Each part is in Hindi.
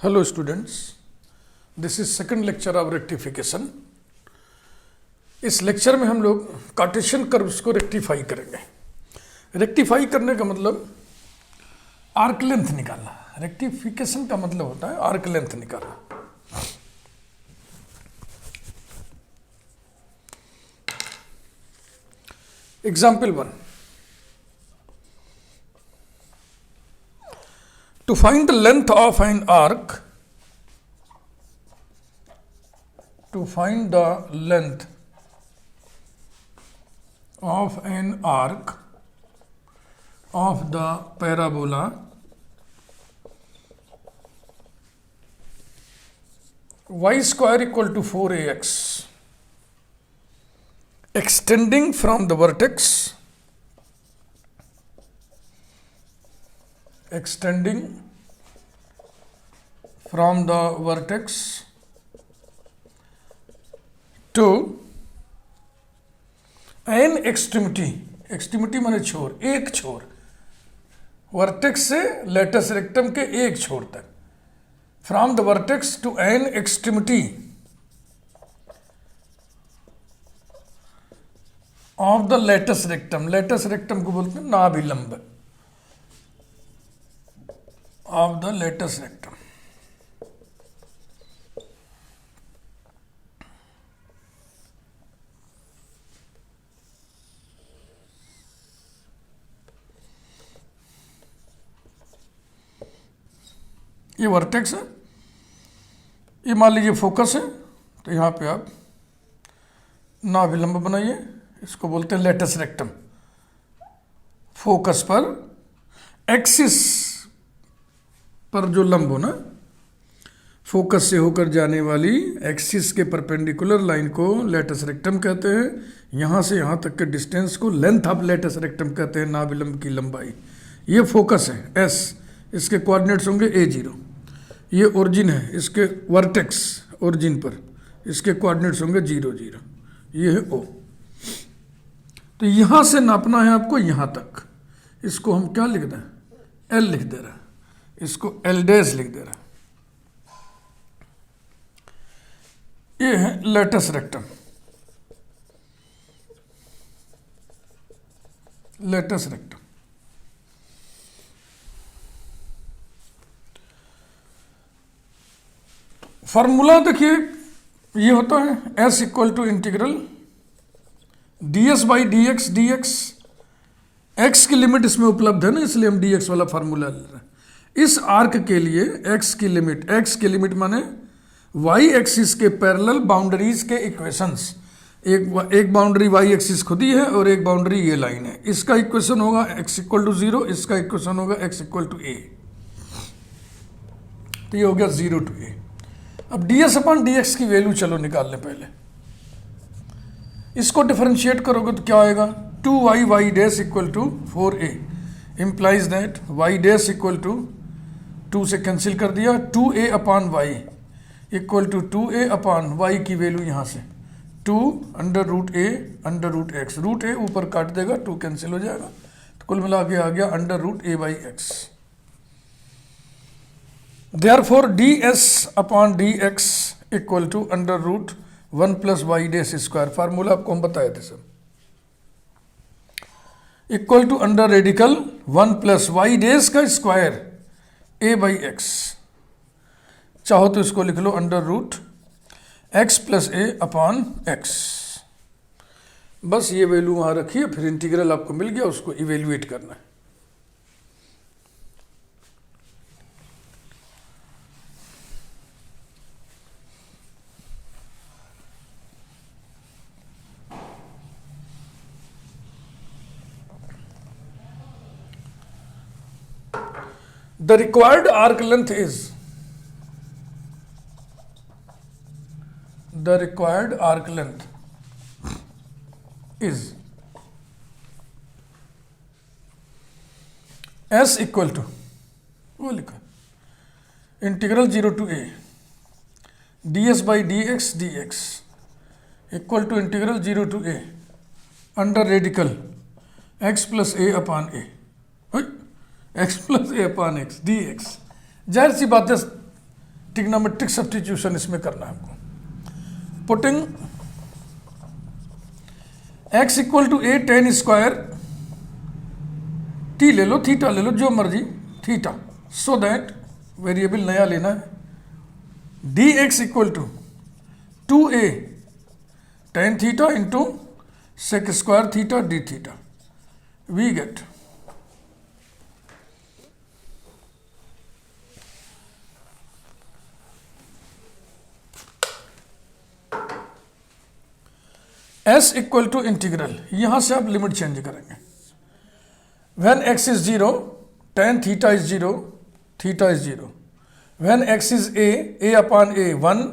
Hello students, this is second lecture of rectification. इस लेक्चर में हम लोग कार्टेशियन कर्व्स को रेक्टिफाई करेंगे। रेक्टिफाई करने का मतलब आर्क लेंथ निकालना। रेक्टिफिकेशन का मतलब होता है आर्क लेंथ निकालना। Example 1, to find the length of an arc, to find the length of an arc of the parabola y square equal to 4ax extending from the vertex to an extremity माने छोर, एक छोर, वर्टेक्स से लेटस रेक्टम के एक छोर तक, from the vertex to an extremity of the latus rectum. Latus rectum को बोलते हैं नाभिलंब ऑफ द लेटस रेक्टम। ये वर्टेक्स है, ये मान लीजिए फोकस है, तो यहाँ पे आप नाभिलंब बनाइए, इसको बोलते हैं लेटस रेक्टम। फोकस पर एक्सिस पर जो लंब हो ना, फोकस से होकर जाने वाली एक्सिस के परपेंडिकुलर लाइन को लेटस रेक्टम कहते हैं। यहाँ से यहाँ तक के डिस्टेंस को लेंथ ऑफ लेटस रेक्टम कहते हैं, नाभिलंब की लंबाई। ये फोकस है एस, इसके कोऑर्डिनेट्स होंगे a0। ये ओरिजिन है, इसके वर्टेक्स ओरिजिन पर इसके कोऑर्डिनेट्स होंगे 0 0। ये है O। तो यहाँ से नापना है आपको यहाँ तक। इसको हम क्या लिख दें? L लिख दे रहा है, इसको L डैश लिख दे रहा है। ये है latus rectum, latus rectum. Formula देखिए, ये होता है S equal to integral ds by d x. x की लिमिट इसमें उपलब्ध है ना, इसलिए हम dx वाला फार्मूला ले रहे हैं। इस आर्क के लिए x की लिमिट माने y एक्सिस के पैरेलल बाउंड्रीज के इक्वेशंस। एक बाउंड्री y एक्सिस खुद ही है और एक बाउंड्री ये लाइन है। इसका इक्वेशन होगा x इक्वल टू 0, इसका इक्वेशन होगा x इक्वल टू a। तो ये हो गया 0 to a। अब ds अपॉन dx की वैल्यू चलो निकाल लें पहले। इसको डिफरेंशिएट करोगे तो क्या आएगा? 2y dash equal to 4a implies that y dash equal to 2 से कैंसिल कर दिया, 2a upon y equal to 2a upon y की वैल्यू यहाँ से 2 under root a under root x। Root a ऊपर काट देगा, 2 कैंसिल हो जाएगा, तो कुल मिला के आ गया under root a by x। Therefore ds upon dx equal to under root 1 plus y dash square. Formula आपको हम बताए थे सब। Equal to under radical 1 plus y dash का स्क्वायर a बाई एक्स। चाहो तो इसको लिख लो under root x plus a upon x. बस ये वैल्यू वहां रखिए, फिर इंटीग्रल आपको मिल गया, उसको इवेल्युएट करना है। The required arc length is S equal to, वो लिखा integral 0 to a ds by dx equal to integral 0 to a under radical x plus a upon a, x plus a upon x d x. जाहिर सी बात है ट्रिग्नोमेट्रिक सब्स्टिट्यूशन इसमें करना है हमको। Putting x equal to a tan square t ले लो, थीटा ले लो, जो मर्जी, थीटा, सो दैट वेरिएबल नया लेना है। D x equal to 2a tan theta into sec square theta d theta, we get s equal to integral, यहां से आप लिमिट चेंज करेंगे। When x is 0 tan theta is 0, theta is 0। When x is a upon a 1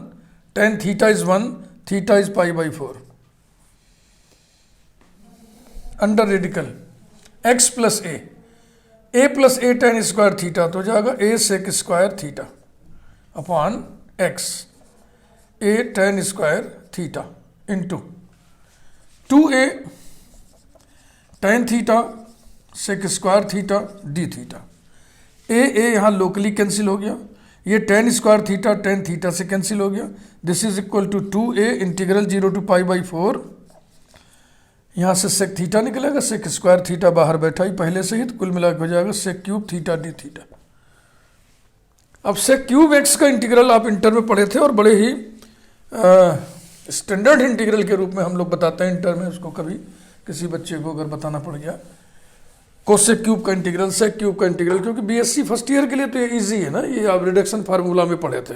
tan theta is 1, theta is pi by 4। Under radical x plus a plus a tan square theta तो हो जाएगा a sec square theta upon x a tan square theta into 2a tan theta sec square theta d theta. a यहाँ लोकली कैंसिल हो गया, ये tan square theta tan theta से कैंसिल हो गया। This is equal to 2a integral 0 to pi by 4। यहाँ से सेक थीटा निकलेगा, सेक स्क्वायर थीटा बाहर बैठा ही पहले से ही, तो कुल मिलाकर हो जाएगा sec cube theta d theta. अब सेक क्यूब एक्स का इंटीग्रल आप इंटर में पढ़े थे और बड़े ही स्टैंडर्ड इंटीग्रल के रूप में हम लोग बताते हैं इंटर में। उसको कभी किसी बच्चे को अगर बताना पड़ गया कोसेक क्यूब का इंटीग्रल, सेक क्यूब का इंटीग्रल, क्योंकि बीएससी फर्स्ट ईयर के लिए तो ये इजी है ना, ये आप रिडक्शन फार्मूला में पढ़े थे।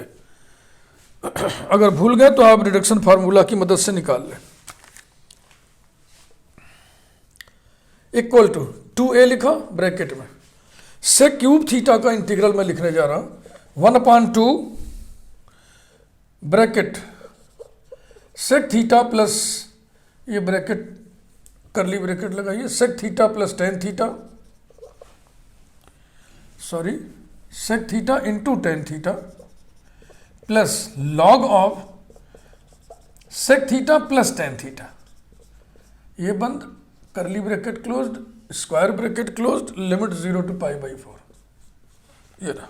अगर भूल गए तो आप रिडक्शन फार्मूला की मदद से निकाल लें। इक्वल टू 2a लिखा ब्रैकेट में, सेक क्यूब थीटा का इंटीग्रल मैं लिखने जा रहा हूं 1/2 ब्रैकेट सेक थीटा प्लस, ये ब्रैकेट करली ब्रैकेट लगाइए, sec theta plus tan theta, sorry sec theta into tan theta plus log of sec theta plus tan theta, ये बंद, curly bracket closed, square bracket closed, limit 0 to pi by 4, ये रहा।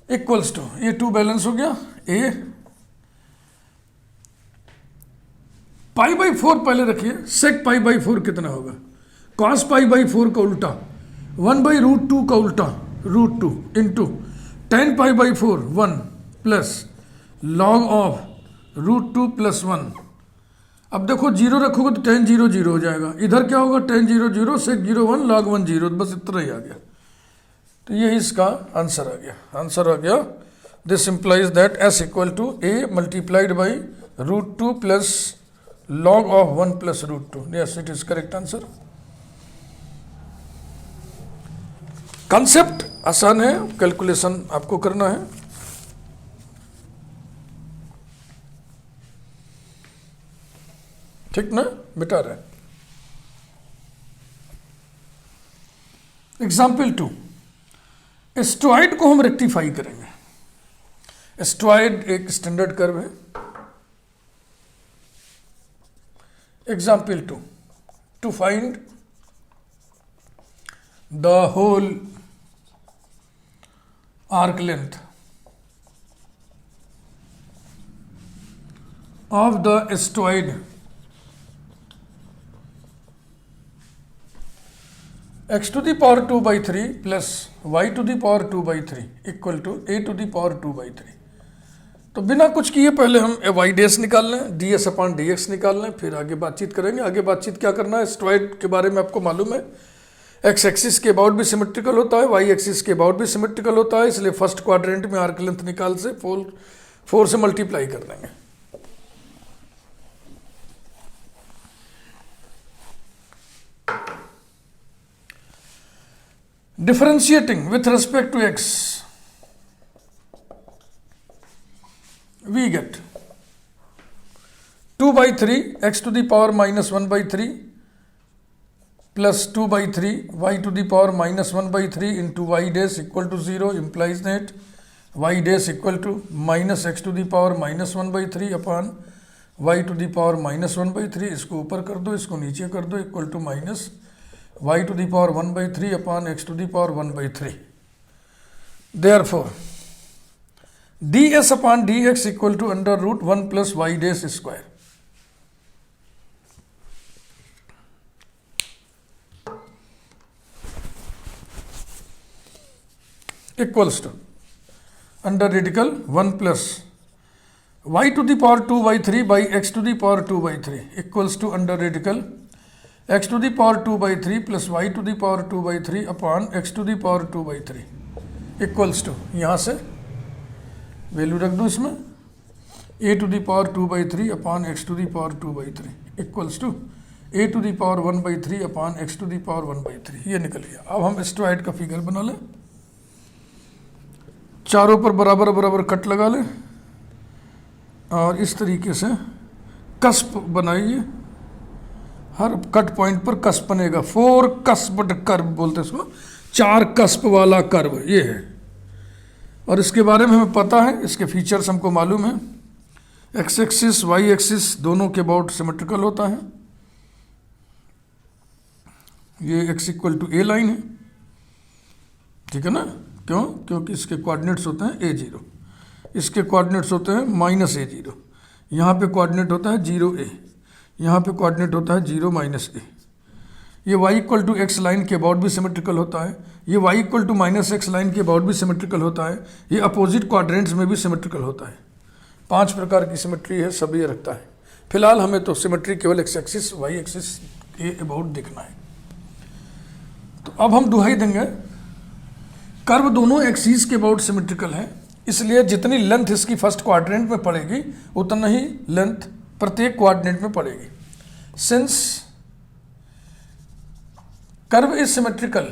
इक्वल्स टू, ये 2 बैलेंस हो गया, a पाई बाई 4 पहले रखिए, सेक पाई बाई 4 कितना होगा, कॉस पाई बाई 4 का उल्टा 1/√2 का उल्टा √2 into ten pi by 4 1 plus log of √2 plus 1। अब देखो 0 रखोगे तो tan 0 0 हो जाएगा, इधर क्या होगा tan 0 0 सेक 0 1 log 1 0, बस इतना ही आ गया। तो यही इसका आंसर आ गया, आंसर आ गया। This implies that s equal to a multiplied by √2 plus log of 1 plus √2। yes, it is correct answer। Concept आसान है, कैलकुलेशन आपको करना है। ठीक ना, बेटा रहे। एग्जाम्पल 2, एस्ट्रॉइड को हम रेक्टिफाई करेंगे। एस्ट्रॉइड एक स्टैंडर्ड कर्व है। Example 2, to find the whole arc length of the asteroid x to the power 2 by 3 plus y to the power 2 by 3 equal to a to the power 2 by 3। तो बिना कुछ किए पहले हम वाई डेस निकाल लें, D s upon d x निकाल लें, फिर आगे बातचीत करेंगे। आगे बातचीत क्या करना है, एस्ट्रॉइड के बारे में आपको मालूम है, एक्स एक्सिस के अबाउट भी सिमेट्रिकल होता है, वाई एक्सिस के अबाउट भी सिमेट्रिकल होता है, इसलिए फर्स्ट क्वाड्रेंट में आर्क लेंथ निकाल से 4 से मल्टीप्लाई कर देंगे। Differentiating with respect to x, we get 2 by 3 x to the power minus 1 by 3 plus 2 by 3 y to the power minus 1 by 3 into y dash equal to 0 implies that y dash equal to minus x to the power minus 1 by 3 upon y to the power minus 1 by 3। इसको ऊपर कर दो, इसको नीचे कर दो, equal to minus y to the power 1 by 3 upon x to the power 1 by 3। Therefore d s upon d x equal to under root 1 plus y dash square. Equals to under radical 1 plus y to the power 2 by 3 by x to the power 2 by 3 equals to under radical x to the power 2 by 3 plus y to the power 2 by 3 upon x to the power 2 by 3 equals to, यहाँ से वैल्यू रख दो इसमें, a to the power 2 by 3 upon x to the power 2 by 3 equals to a to the power 1 by 3 upon x to the power 1 by 3। ये निकल गया। अब हम स्ट्राइड का फिगर बना लें, चारों पर बराबर बराबर कट लगा लें और इस तरीके से कस्प बनाइए। हर कट पॉइंट पर कस्प बनेगा। 4 कस्प्ड कर्व बोलते हैं इसको, 4 कस्प वाला कर्व ये है। और इसके बारे में हमें पता है, इसके फीचर्स हमको मालूम है। एक्स एक्सिस वाई एक्सिस दोनों के अबाउट सिमेट्रिकल होता है। ये x equal to a line है, ठीक है ना। क्यों? क्योंकि इसके कोऑर्डिनेट्स होते हैं a0, इसके कोऑर्डिनेट्स होते हैं माइनस a0, यहाँ पे कोऑर्डिनेट होता है 0a, यहाँ पे कोऑर्डिनेट होता है 0 माइनस a। ये y equal to x line के अबाउट भी सिमेट्रिकल होता है, ये y equal to minus x line के अबाउट भी सिमेट्रिकल होता है, ये अपोजिट क्वाड्रेंट्स में भी सिमेट्रिकल होता है। 5 प्रकार की सिमेट्री है, सब ये रखता है। फिलहाल हमें तो सिमेट्री केवल एक्स एक्सिस वाई एक्सिस के अबाउट देखना है। तो अब हम दुहाई देंगे, कर्व दोनों एक्सिस के अबाउट सिमेट्रिकल है, इसलिए जितनी लेंथ इसकी फर्स्ट क्वाड्रेंट में पड़ेगी उतना ही लेंथ प्रत्येक क्वाड्रेंट में पड़ेगी। Since curve is symmetrical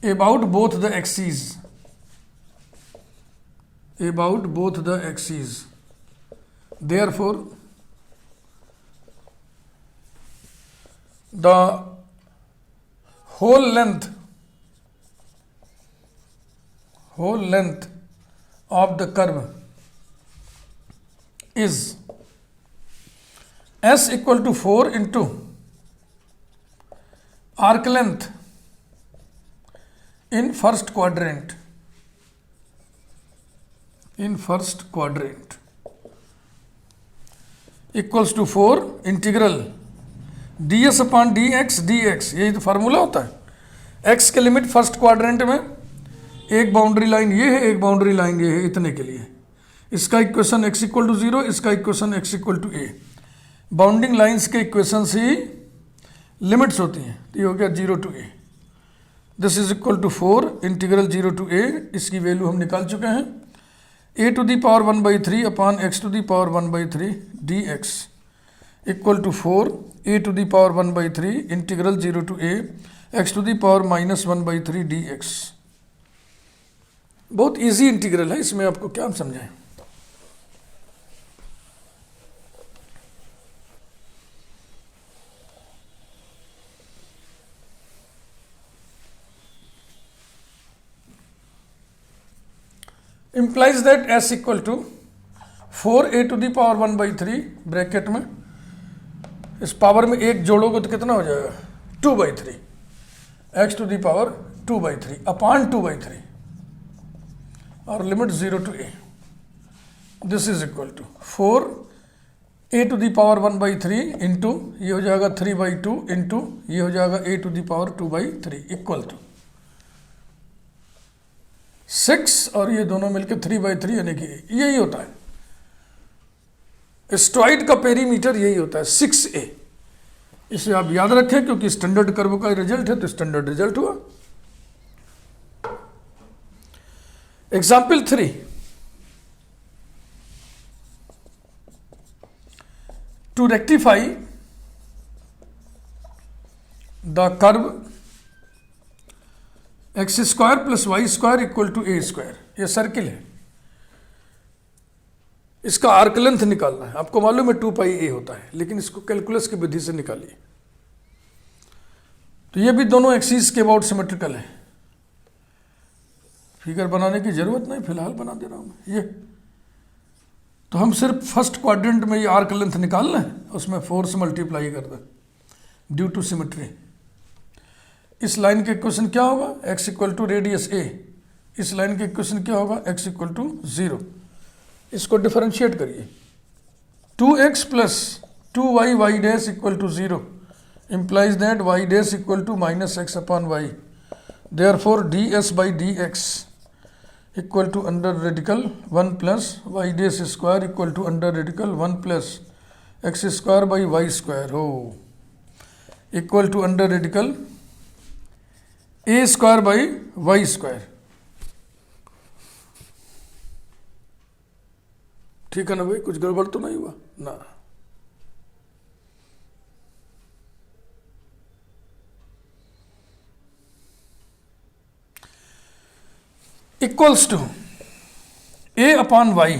about both the axis, about both the axes, therefore the whole length of the curve is s equal to 4 into arc length in first quadrant equals to 4 integral ds upon dx, यही तो फार्मूला होता है। x के लिमिट फर्स्ट क्वाड्रेंट में, एक बाउंड्री लाइन ये है, एक बाउंड्री लाइन ये है, इतने के लिए इसका इक्वेशन x इक्वल टू 0, इसका equation x equal to a। Bounding lines के इक्वेशन ही लिमिट्स होती हैं, तो ये हो गया 0 to a। This is equal to 4 integral 0 to a, इसकी वैल्यू हम निकाल चुके हैं। a to the power 1 by 3 upon x to the power 1 by 3 d x equal to 4 a to the power 1 by 3 integral 0 to a x to the power minus 1 by 3 d x. बहुत इजी इंटीग्रल है, इसमें आपको क्या हम समझाएं। implies that s equal to 4a to the power 1 by 3 bracket में, इस पावर में एक जोड़ोगे तो कितना हो जाएगा 2 by 3 x to the power 2 by 3 upon 2 by 3 और limit 0 to a। This is equal to 4a to the power 1 by 3 into ये हो जाएगा 3 by 2 इंटू ये हो जाएगा a to the power 2 by 3 equal to 6 और ये दोनों मिलकर 3 by 3 यानी कि यही होता है स्ट्राइड का पेरीमीटर, यही होता है 6a। इसे आप याद रखें क्योंकि स्टैंडर्ड कर्व का रिजल्ट है, तो स्टैंडर्ड रिजल्ट हुआ। Example 3, to rectify the curve x square plus y square equal to a square. ये सर्किल है, इसका आर्क लेंथ निकालना है। आपको मालूम है 2 पाई ए होता है, लेकिन इसको कैलकुलस की विधि से निकालिए। तो ये भी दोनों एक्सिस के अबाउट सिमेट्रिकल है। फिगर बनाने की जरूरत नहीं, फिलहाल बना दे रहा हूं मैं ये। तो हम सिर्फ फर्स्ट क्वाड्रेंट में ये आर्क लेंथ निकालना है, उसमें 4 से मल्टीप्लाई कर दें ड्यू टू सिमेट्री। इस लाइन के इक्वेशन क्या होगा, x equal to radius a इस लाइन के इक्वेशन क्या होगा, x इक्वल टू 0। इसको डिफरेंशिएट करिए, 2x plus 2y y dash equal to 0 implies that y dash equal to minus x upon y. Therefore, ds by dx equal to under radical 1 plus y dash square equal to under radical 1 plus x square by y square हो equal to under radical a square by y square। ठीक है ना भाई, कुछ गड़बड़ तो नहीं हुआ ना। Equals to a upon y,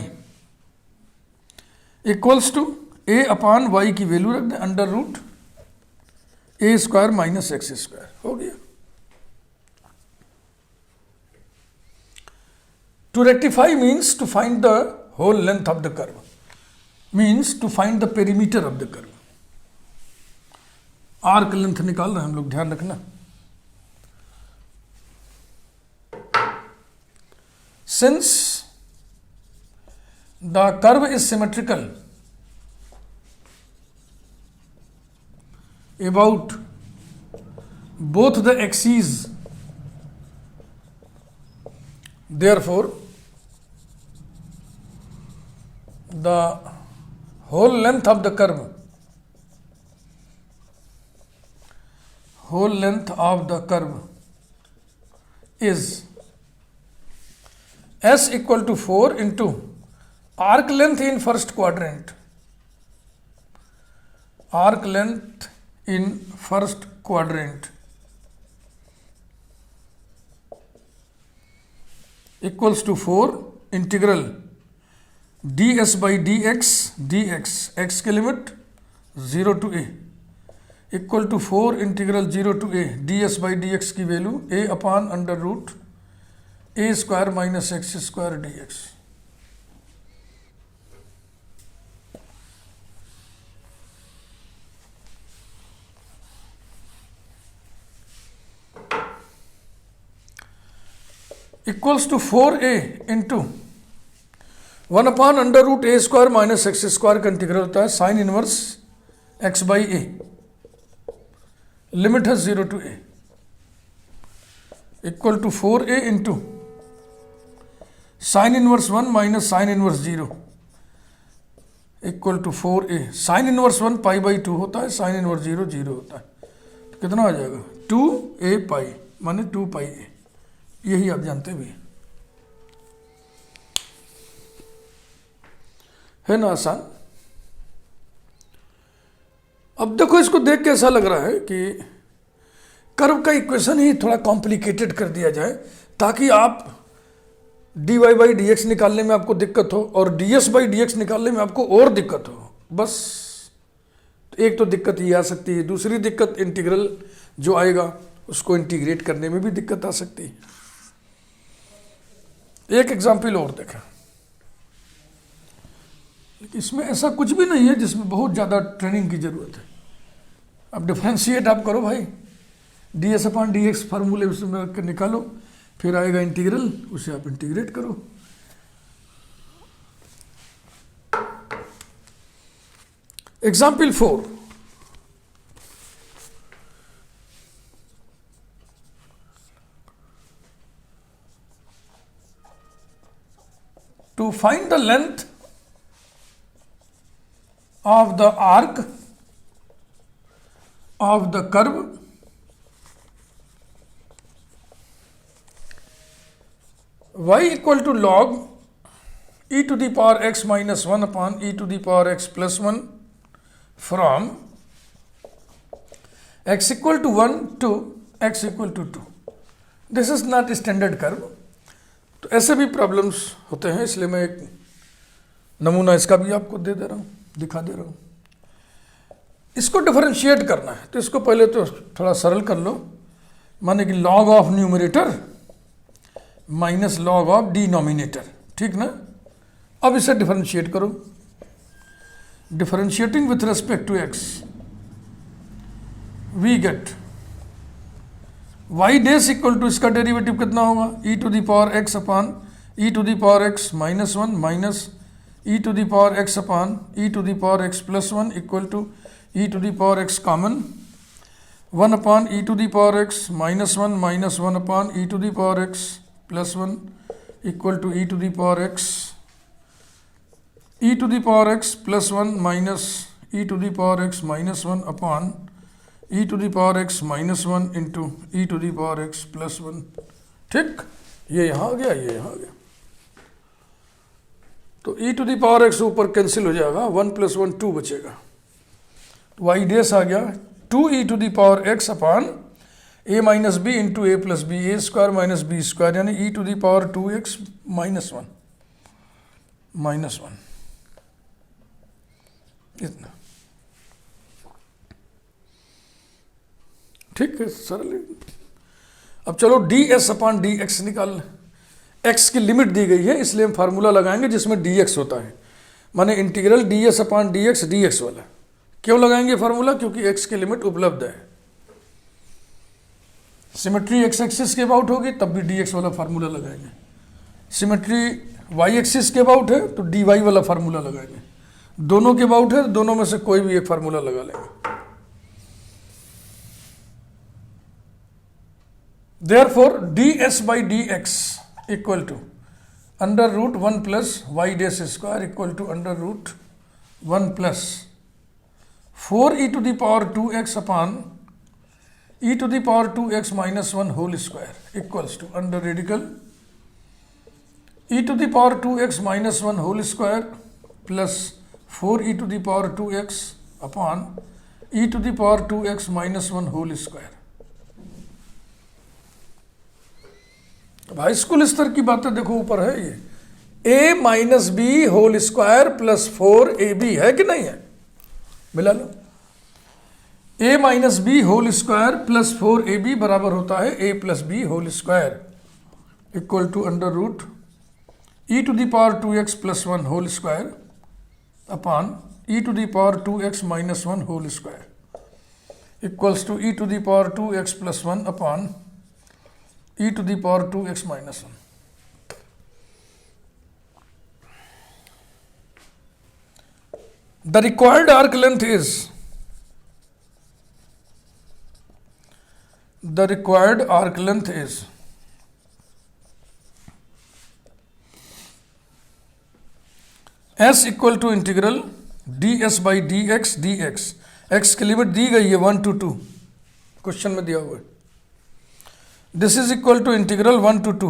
equals to a upon y की वैल्यू रख दें under root a square minus x square, हो गया। To rectify means to find the whole length of the curve, means to find the perimeter of the curve. Arc length निकाल रहे हैं हम लोग, ध्यान रखना। Since the curve is symmetrical about both the axes, therefore the whole length of the curve, whole length of the curve is S equal to 4 into arc length in first quadrant, arc length in first quadrant equals to 4 integral ds by dx dx, x के limit 0 to a equal to 4 integral 0 to a ds by dx की value a upon under root a square minus x square d x. Equals to 4a into 1 upon under root a square minus x square का इंटीग्रल होता है sine inverse x by a, limit है 0 to a equal to 4a into sine inverse 1 minus sine inverse 0 equal to 4a। Sine inverse 1 pi by 2 होता है, साइन इनवर्स 0 0 होता है, तो कितना आ जाएगा 2a पाई माने 2 पाई a, यही आप जानते भी है ना, आसान। अब देखो इसको देख के ऐसा लग रहा है कि कर्व का इक्वेशन ही थोड़ा कॉम्प्लिकेटेड कर दिया जाए ताकि आप dy बाई डी एक्स निकालने में आपको दिक्कत हो और ds बाई डी एक्स निकालने में आपको और दिक्कत हो। बस एक तो दिक्कत ये आ सकती है, दूसरी दिक्कत इंटीग्रल जो आएगा उसको इंटीग्रेट करने में भी दिक्कत आ सकती है। एक एग्जाम्पल और देखा, इसमें ऐसा कुछ भी नहीं है जिसमें बहुत ज़्यादा ट्रेनिंग की जरूरत है। अब डिफरेंशिएट आप करो भाई, ds अपॉन डी एक्स फार्मूले उसमें रख कर निकालो, फिर आएगा इंटीग्रल, उसे आप इंटीग्रेट करो। Example 4, to find the length of the arc of the curve y equal to log e to the power x minus 1 upon e to the power x plus 1 from x equal to 1 to x equal to 2. This is not standard curve. तो ऐसे भी प्रॉब्लम्स होते हैं, इसलिए मैं एक नमूना इसका भी आपको दे दे रहा हूँ, दिखा दे रहा हूँ। इसको डिफरेंशिएट करना है तो इसको पहले तो थोड़ा सरल कर लो, माने कि log of numerator minus log of denominator, ठीक ना। अब इसे डिफरेंशिएट करो, differentiating with respect to x we get y dash equal to इसका डेरिवेटिव कितना होगा, e to the power x upon e to the power x minus one minus e to the power x upon e to the power x plus one equal to e to the power x common one upon e to the power x minus one upon e to the power x plus one equal to e to the power x plus one minus e to the power x minus one upon e to the power x minus one into e to the power x plus one. ठीक, ये यहाँ आ गया, ये यहाँ आ गया, तो ई टू दी पावर एक्स ऊपर कैंसिल हो जाएगा, वन प्लस वन टू बचेगा, तो वाई डेस आ गया to e to the power x upon a minus b into a plus b, a square minus b square, यानी e to the power two x minus one इतना। ठीक है, सरल। अब चलो d s upon d x निकाल लें। एक्स की लिमिट दी गई है इसलिए हम फार्मूला लगाएंगे जिसमें डी एक्स होता है, माने integral D s upon d x वाला। क्यों लगाएंगे फार्मूला, क्योंकि एक्स की लिमिट उपलब्ध है, सिमेट्री एक्स एक्सिस के अबाउट होगी तब भी डी एक्स वाला फार्मूला लगाएंगे, सिमेट्री वाई एक्सिस के अबाउट है तो डी वाई वाला फार्मूला लगाएंगे, दोनों के अबाउट है दोनों में से कोई भी एक फार्मूला लगा लेंगे। Therefore, ds by dx equal to under root 1 plus y dash square equal to under root 1 plus 4 e to the power 2x upon e to the power 2x minus 1 whole square equals to under radical e to the power 2x minus 1 whole square plus 4 e to the power 2x upon e to the power 2x minus 1 whole square। अब हाई स्कूल स्तर की बातें देखो, ऊपर है ये a minus b whole square plus 4ab है कि नहीं है, मिला लो। a minus b whole square plus 4ab बराबर होता है a plus b whole square equal to under root e to the power 2x plus 1 whole square upon e to the power 2x minus 1 whole square equals to e to the power 2x plus 1 upon e to the power 2x minus 1। The required arc length is s equal to integral ds by dx x की लिमिट दी गई है 1 to 2, क्वेश्चन में दिया हुआ है। This is equal to integral 1 to 2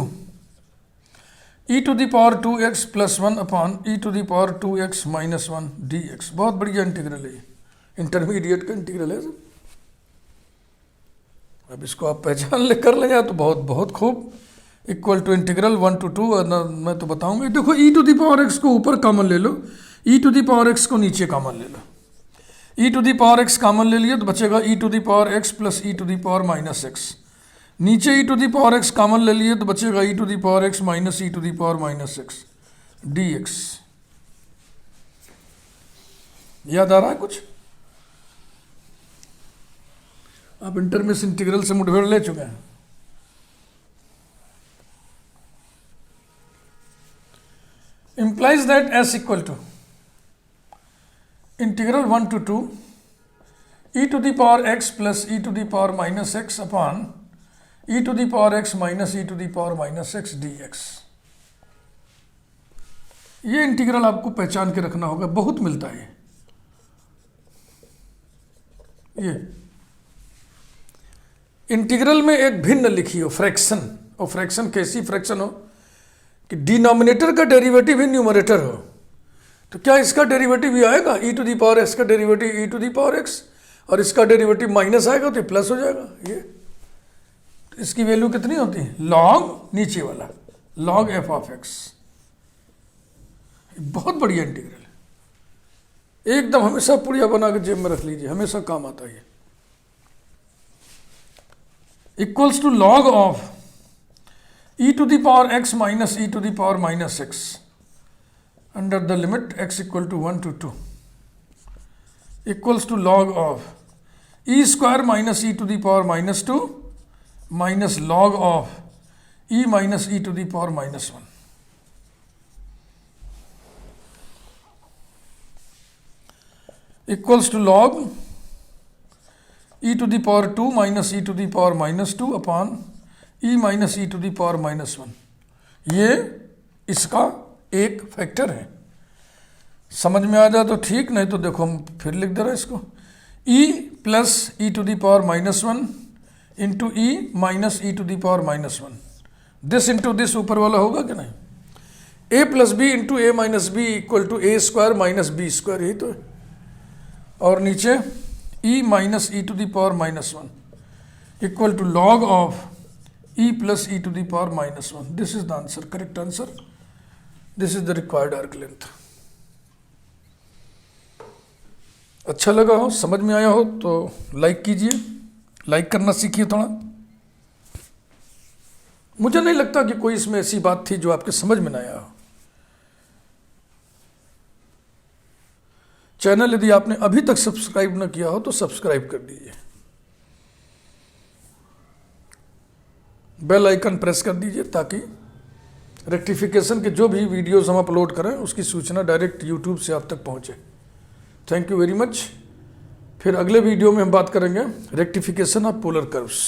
e to the power 2x plus 1 upon e to the power 2x minus 1 dx। बहुत बढ़िया इंटीग्रल है, इंटरमीडिएट का इंटीग्रल है। अब इसको आप पहचान ले कर लेंगे तो बहुत बहुत खूब। इक्वल टू इंटीग्रल 1 to 2, मैं तो बताऊंगा। देखो e to the power x को ऊपर कॉमन ले लो, e to the power x को नीचे कॉमन ले लो। e to the power x common ले लिया तो बचेगा e to the power x plus e to the power minus x। नीचे e to the power x common ले लिए तो बचेगा e to the power x minus e to the power minus x dx। याद आ रहा है कुछ? आप इंटरमेस इंटीग्रल से मुठभेड़ ले चुके हैं। implies that s equal to integral 1 to 2 e to the power x plus e to the power minus x upon e to the power x minus e to the power minus x dx। ये इंटीग्रल आपको पहचान के रखना होगा, बहुत मिलता है ये। इंटीग्रल में एक भिन्न लिखी हो फ्रैक्शन, और फ्रैक्शन कैसी फ्रैक्शन हो कि डिनोमिनेटर का डेरिवेटिव ही न्यूमरेटर हो, तो क्या इसका डेरिवेटिव भी आएगा e to the power x का derivative e to the power x, और इसका डेरिवेटिव माइनस आएगा तो प्लस हो जाएगा। ये तो इसकी वैल्यू कितनी होती है, लॉग नीचे वाला लॉग एफ ऑफ एक्स। बहुत बढ़िया इंटीग्रल है, एकदम हमेशा पुड़िया बना के जेब में रख लीजिए, हमेशा काम आता है। Equals to log of e to the power x minus e to the power minus x under the limit x equal to 1 to 2 equals to log of e square minus e to the power minus 2 minus log of e minus e to the power -1 equals to log e to the power 2 minus e to the power -2 upon e minus e to the power -1। ये इसका एक फैक्टर है। समझ में आ जाए तो ठीक, नहीं तो देखो हम फिर लिख दे रहे हैं इसको, e plus e to the power -1 into e minus e to the power -1। This into this ऊपर वाला होगा कि नहीं, a plus b into a minus b equal to a square minus b square, यही तो है। और नीचे e minus e to the power -1 equal to log of e plus e to the power -1। This is the answer, correct answer. This is the required arc length. अच्छा लगा हो, समझ में आया हो तो लाइक कीजिए, लाइक करना सीखिए थोड़ा। मुझे नहीं लगता कि कोई इसमें ऐसी बात थी जो आपके समझ में ना आया हो। चैनल यदि आपने अभी तक सब्सक्राइब न किया हो तो सब्सक्राइब कर दीजिए, बेल आइकन प्रेस कर दीजिए ताकि रेक्टिफिकेशन के जो भी वीडियोस हम अपलोड करें उसकी सूचना डायरेक्ट यूट्यूब से आप तक पहुंचे। Thank you very much. फिर अगले वीडियो में हम बात करेंगे रेक्टिफिकेशन ऑफ पोलर कर्व्स।